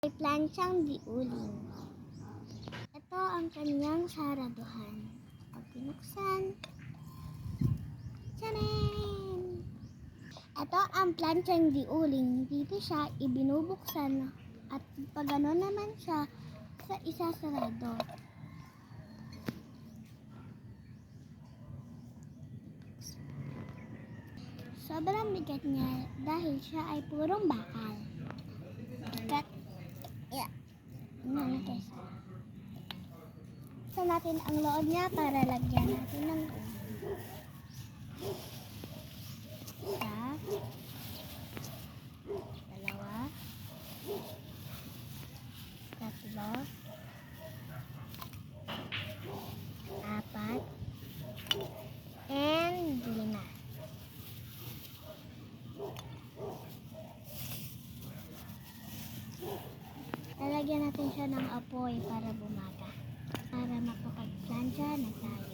May planchang diuling. Ito ang kanyang saraduhan. Pag pinuksan, tcharam! Ito ang planchang diuling. Dito siya ibinubuksan at pag gano'n naman siya sa isasarado. Sobrang bigat niya dahil siya ay purong bakal. Bigat. Yeah. Gusto natin ang loob niya para lagyan natin ng isa, dalawa, tatlo, apat, and 5. Lalagyan natin siya ng apoy para bumaga. Para makapag-plancha na tayo.